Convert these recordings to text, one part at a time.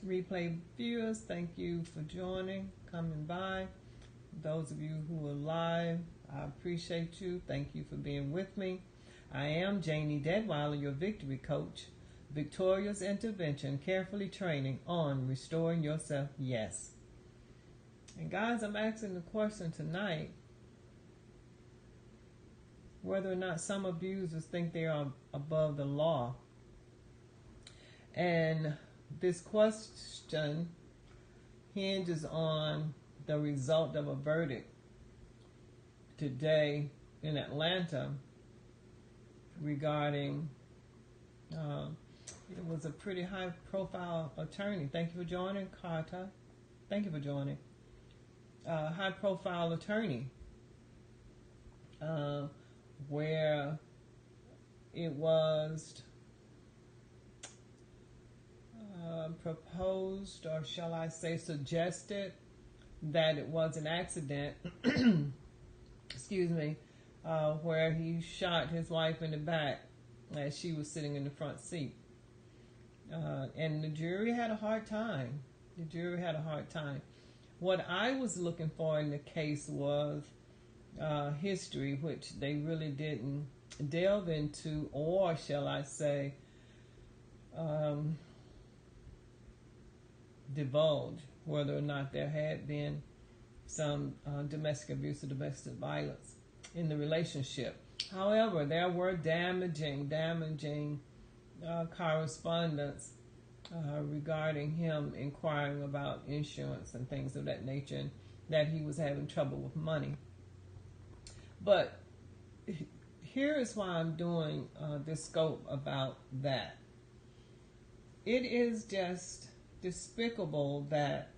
Replay viewers, thank you for joining, coming by. Those of you who are live, I appreciate you. Thank you for being with me. I am Janie Deadwyler, your victory coach. Victorious intervention, carefully training on restoring yourself. Yes. And guys, I'm asking the question tonight whether or not some abusers think they are above the law. And this question hinges on the result of a verdict today in Atlanta regarding, it was a pretty high profile attorney. Thank you for joining, Carter. Thank you for joining. High profile attorney where it was proposed, or shall I say suggested, that it was an accident, excuse me, where he shot his wife in the back as she was sitting in the front seat. And the jury had a hard time. The jury had a hard time. What I was looking for in the case was history, which they really didn't delve into, or shall I say, divulge whether or not there had been some domestic abuse or domestic violence in the relationship. However, there were damaging correspondence regarding him inquiring about insurance and things of that nature, and that he was having trouble with money. But here is why I'm doing this scope about that. It is just despicable that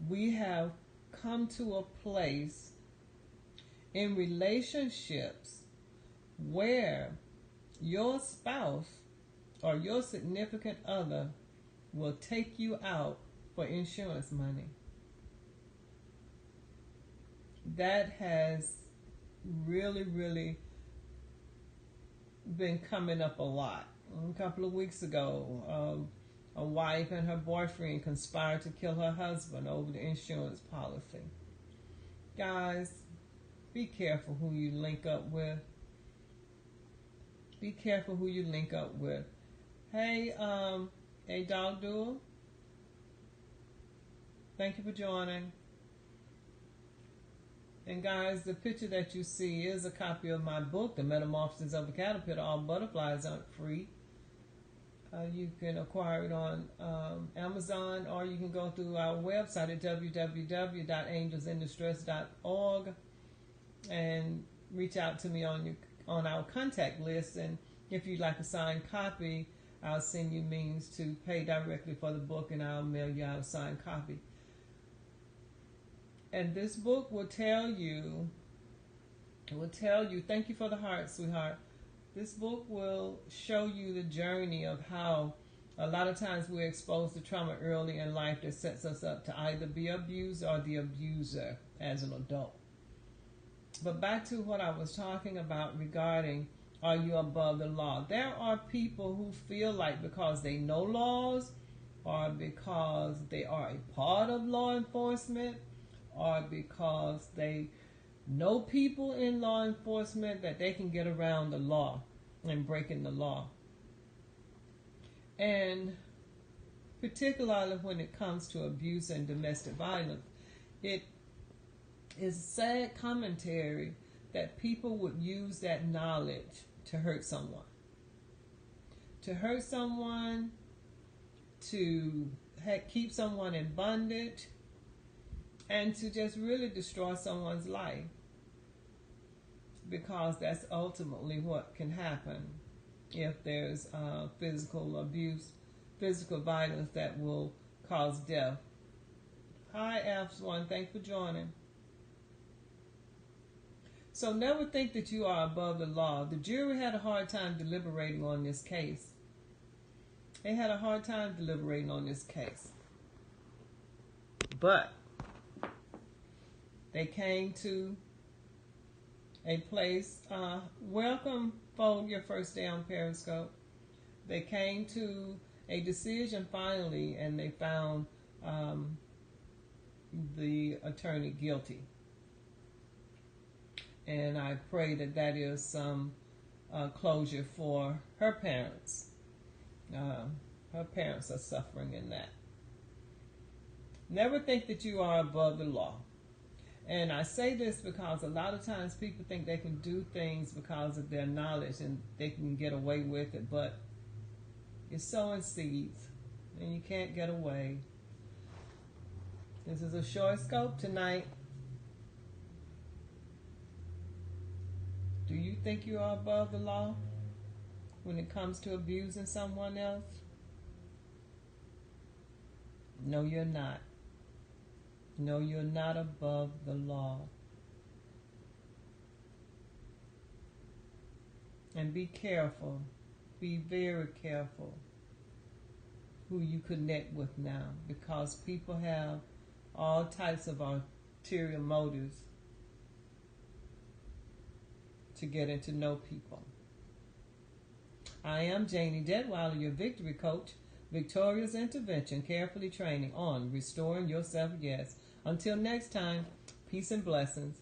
we have come to a place in relationships where your spouse or your significant other will take you out for insurance money. That has really been coming up a lot. A couple of weeks ago, a wife and her boyfriend conspired to kill her husband over the insurance policy. Guys, be careful who you link up with. Be careful who you link up with. Hey, Dog Duel. Thank you for joining. And guys, the picture that you see is a copy of my book, The Metamorphosis of a Caterpillar. All butterflies aren't free. You can acquire it on Amazon, or you can go through our website at www.angelsindistress.org and reach out to me on our contact list. And if you'd like a signed copy, I'll send you means to pay directly for the book, and I'll mail you out a signed copy. And this book will tell you, thank you for the heart, sweetheart. This book will show you the journey of how a lot of times we're exposed to trauma early in life that sets us up to either be abused or the abuser as an adult. But back to what I was talking about regarding, are you above the law? There are people who feel like because they know laws, or because they are a part of law enforcement, or because they know people in law enforcement, that they can get around the law and breaking the law. And particularly when it comes to abuse and domestic violence, it is sad commentary that people would use that knowledge to hurt someone. To hurt someone, to keep someone in bondage, and to just really destroy someone's life. Because that's ultimately what can happen if there's physical abuse, physical violence that will cause death. Hi, F1, thanks for joining. So never think that you are above the law. The jury had a hard time deliberating on this case. They had a hard time deliberating on this case. But they came to a place, welcome, Fold, your first day on Periscope. They came to a decision finally, and they found the attorney guilty. And I pray that that is some closure for her parents. Her parents are suffering in that. Never think that you are above the law. And I say this because a lot of times people think they can do things because of their knowledge and they can get away with it, but you're sowing seeds and you can't get away. This is a short scope tonight. Do you think you are above the law when it comes to abusing someone else? No, you're not. No, you're not above the law. And be careful. Be very careful who you connect with now, because people have all types of ulterior motives to get to know people. I am Janie Deadwyler, your victory coach. Victorious intervention, carefully training on restoring yourself. Yes. Until next time, peace and blessings.